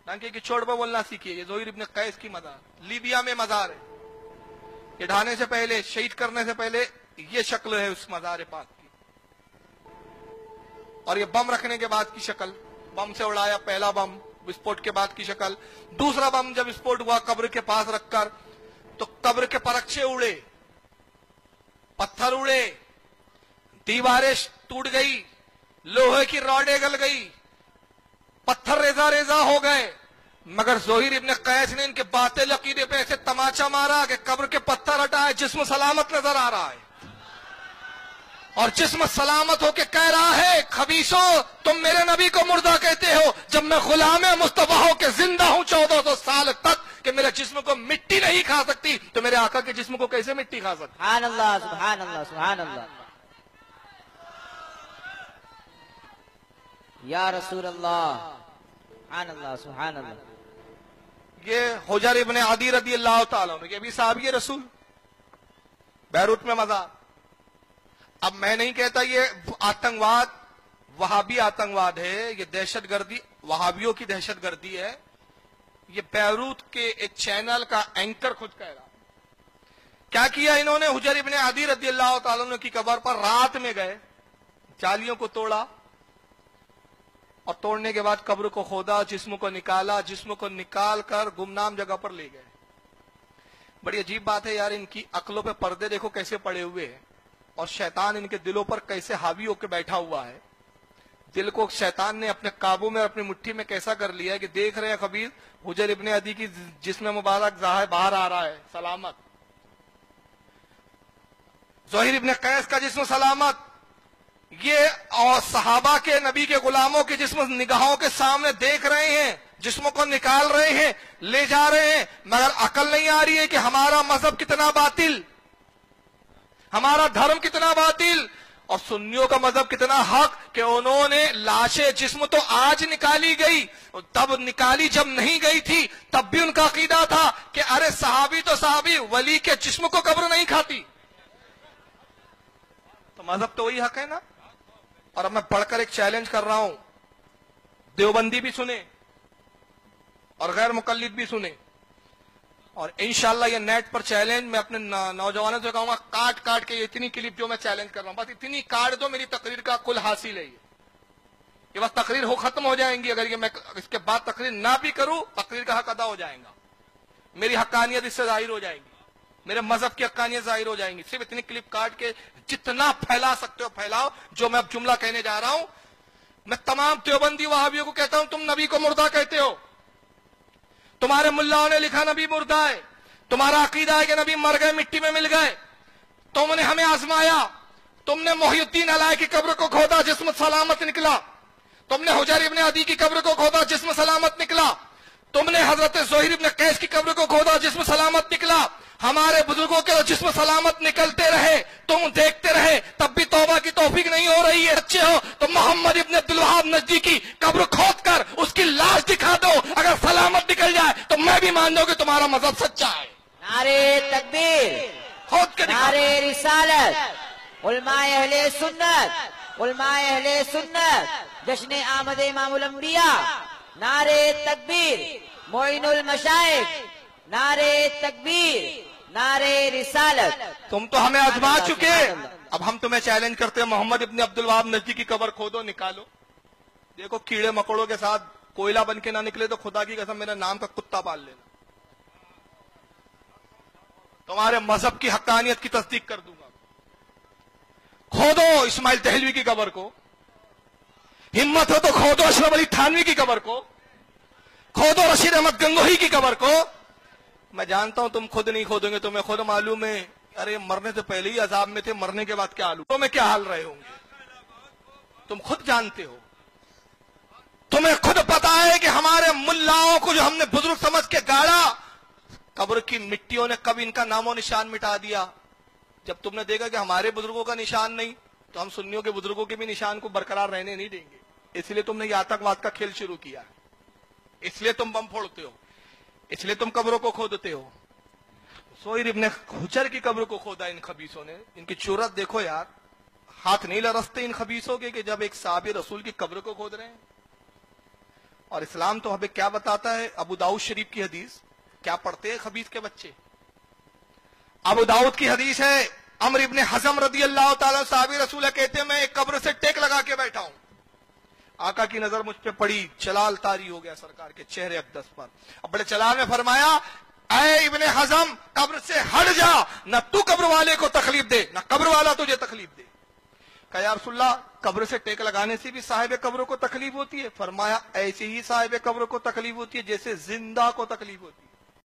टांके की चोट पर बोलना सीखिए। ये ज़ोहिर इब्न कैस की मज़ार, लीबिया में मज़ार है। ये ढाने से पहले, शहीद करने से पहले ये शक्ल है उस मज़ार पाक की, और ये बम रखने के बाद की शक्ल, बम से उड़ाया पहला बम, विस्फोट के बाद की शक्ल। दूसरा बम जब विस्फोट हुआ कब्र के पास रखकर, तो कब्र के परखचे उड़े, पत्थर उड़े, दीवारें टूट गई, लोहे की रॉडें गल गई, पत्थर रेजा रेजा हो गए, मगर ज़ोहिर इब्न कैस ने इनके बातिल अकीदे पे ऐसे तमाचा मारा कि कब्र के पत्थर हटाए, जिस्म सलामत नजर आ रहा है। और जिस्म सलामत होके कह रहा है, खबीसों तुम मेरे नबी को मुर्दा कहते हो, जब मैं गुलाम मुस्तफा हो के जिंदा हूं 1400 साल तक कि मेरे जिस्म को मिट्टी नहीं खा सकती, तो मेरे आका के जिस्म को कैसे मिट्टी खा सकती? सुभान अल्लाह, सुभान अल्लाह, सुभान अल्लाह। या रसूल अल्लाह, सुभान अल्लाह, सुभान अल्लाह। ये हुजर इब्न अदी रदी अल्लाह तआला अन्हु, ये भी साहबी रसूल, बैरूत में मज़ार। अब मैं नहीं कहता ये आतंकवाद वहाबी आतंकवाद है, ये दहशतगर्दी वहाबियों की दहशतगर्दी है। ये बैरूत के एक चैनल का एंकर खुद कह रहा। क्या किया इन्होंने? हुजर इब्न अदी रदी अल्लाह तआला अन्हु की कब्र पर रात में गए, जालियों को तोड़ा, और तोड़ने के बाद कब्र को खोदा, जिस्म को निकाला, जिस्म को निकाल कर गुमनाम जगह पर ले गए। बड़ी अजीब बात है यार, इनकी अक्लों पे पर्दे देखो कैसे पड़े हुए हैं, और शैतान इनके दिलों पर कैसे हावी होकर बैठा हुआ है। दिल को शैतान ने अपने काबू में, अपनी मुट्ठी में कैसा कर लिया है कि देख रहे हैं खबीर हुजर इब्न अदी की जिस्म मुबारक बाहर आ रहा है सलामत, ज़ोहिर इब्न कैस का जिस्म सलामत, ये और सहाबा के नबी के गुलामों के जिस्म निगाहों के सामने देख रहे हैं, जिस्मों को निकाल रहे हैं, ले जा रहे हैं, मगर अकल नहीं आ रही है कि हमारा मजहब कितना बातिल, हमारा धर्म कितना बातिल, और सुन्नियों का मजहब कितना हक कि उन्होंने लाशें, जिस्म तो आज निकाली गई, तब निकाली जब नहीं गई थी तब भी उनका अकीदा था कि अरे सहाबी तो सहाबी, वली के जिस्म को कब्र नहीं खाती। तो मजहब तो वही हक है ना। और अब मैं पढ़कर एक चैलेंज कर रहा हूं, देवबंदी भी सुने और गैर मुकल्लिद भी सुने, और इंशाल्लाह ये नेट पर चैलेंज मैं अपने नौजवानों से कहूंगा, काट काट के इतनी क्लिप जो मैं चैलेंज कर रहा हूं, बस इतनी काट दो, मेरी तकरीर का कुल हासिल है ये बस तकरीर हो खत्म हो जाएंगी। अगर ये मैं इसके बाद तकरीर ना भी करूं, तकरीर का हक अदा हो जाएगा, मेरी हक्कानियत इससे जाहिर हो जाएगी, मेरे मजहब की हक्कानियत जाहिर हो जाएंगी। सिर्फ इतनी क्लिप काट के जितना फैला सकते हो फैलाओ। जो मैं अब जुमला कहने जा रहा हूं, मैं तमाम देवबंदी वहाबियों को कहता हूं, तुम नबी को मुर्दा कहते हो, तुम्हारे मुल्लाओं ने लिखा नबी मुर्दा है, तुम्हारा अकीदा है कि नबी मर गए, मिट्टी में मिल गए, तुमने हमें आजमाया, तुमने मोहिउद्दीन अलाई की कब्र को खोदा, जिस्म सलामत निकला, तुमने हुजर इब्न अदी की कब्र को खोदा, जिस्म सलामत निकला, तुमने हजरत ज़ोहिर इब्न कैस की कब्र को खोदा, जिस्म सलामत निकला, हमारे बुजुर्गों के जिस्म सलामत निकलते रहे, तुम देखते रहे, तब भी तौबा की तौफीक नहीं हो रही है, अच्छे हो तो मोहम्मद इब्न अब्दुल वहाब नजदी की कब्र खोद कर उसकी लाश दिखा दो, अगर सलामत निकल जाए तो मैं भी मान दो कि तुम्हारा मजहब सच्चा है। नारे तकबीर, खोद के दिखा। नारे रिसालत, उलमाए अहले सुन्नत, उलमाए अहले सुन्नत, जश्न आमद इमामुल अंबिया, नारे तकबीर, मोइनुल मशाइख, नारे तकबीर, नारे रिसालत। तुम तो हमें आजमा चुके, अब हम तुम्हें चैलेंज करते हैं, मोहम्मद इब्न अब्दुल वहाब नजदी की कब्र खोदो, निकालो, देखो कीड़े मकोड़ों के साथ कोयला बन के ना निकले तो खुदा की कसम मेरे नाम का कुत्ता पाल लेना, तुम्हारे मजहब की हक्कानियत की तस्दीक कर दूंगा। खोदो इस्माइल दहलवी की कब्र को, हिम्मत हो तो खोदो अशरफ अली थानवी की कब्र को, खोदो रशीद अहमद गंगोही की कब्र को। मैं जानता हूं तुम खुद नहीं खोदोगे, तुम्हें खुद मालूम है, अरे मरने से पहले ही अजाब में थे, मरने के बाद क्या हाल हुआ, तुम्हें क्या हाल रहे होंगे, तुम खुद जानते हो, तुम्हें खुद पता है कि हमारे मुल्लाओं को जो हमने बुजुर्ग समझ के गाड़ा, कब्र की मिट्टियों ने कब इनका नामो निशान मिटा दिया। जब तुमने देखा कि हमारे बुजुर्गों का निशान नहीं, तो हम सुन्नियों के बुजुर्गों के भी निशान को बरकरार रहने नहीं देंगे। इसलिए तुमने ये आतंकवाद का खेल शुरू किया, इसलिए तुम बम फोड़ते हो, इसलिए तुम कब्रों को खोदते हो। ज़ोहिर इब्न हुजर की कब्र को खोदा इन खबीसों ने। इनकी चुरत देखो यार, हाथ नहीं लरसते इन खबीसों के कि जब एक साहबी रसूल की कब्र को खोद रहे हैं। اور اسلام تو ہمیں کیا بتاتا ہے؟ ابو داؤد شریف کی حدیث کیا پڑھتے ہیں خبیث کے بچے؟ ابو داؤد کی حدیث ہے، عمرو ابن حزم رضی اللہ تعالیٰ صحابی رسول کہتے ہیں میں ایک قبر سے ٹیک لگا کے بیٹھا ہوں، آقا کی نظر مجھ پہ پڑی، چلال طاری ہو گیا سرکار کے چہرے اقدس پر، اب بڑے چلال میں فرمایا اے ابن حزم قبر سے ہٹ جا، نہ تو قبر والے کو تکلیف دے نہ قبر والا تجھے تکلیف دے۔ کہا یا رسول اللہ قبر سے ٹیک لگانے سے بھی صاحب قبروں کو تکلیف ہوتی ہے؟ فرمایا ایسے ہی صاحب قبروں کو تکلیف ہوتی ہے جیسے زندہ کو تکلیف ہوتی ہے۔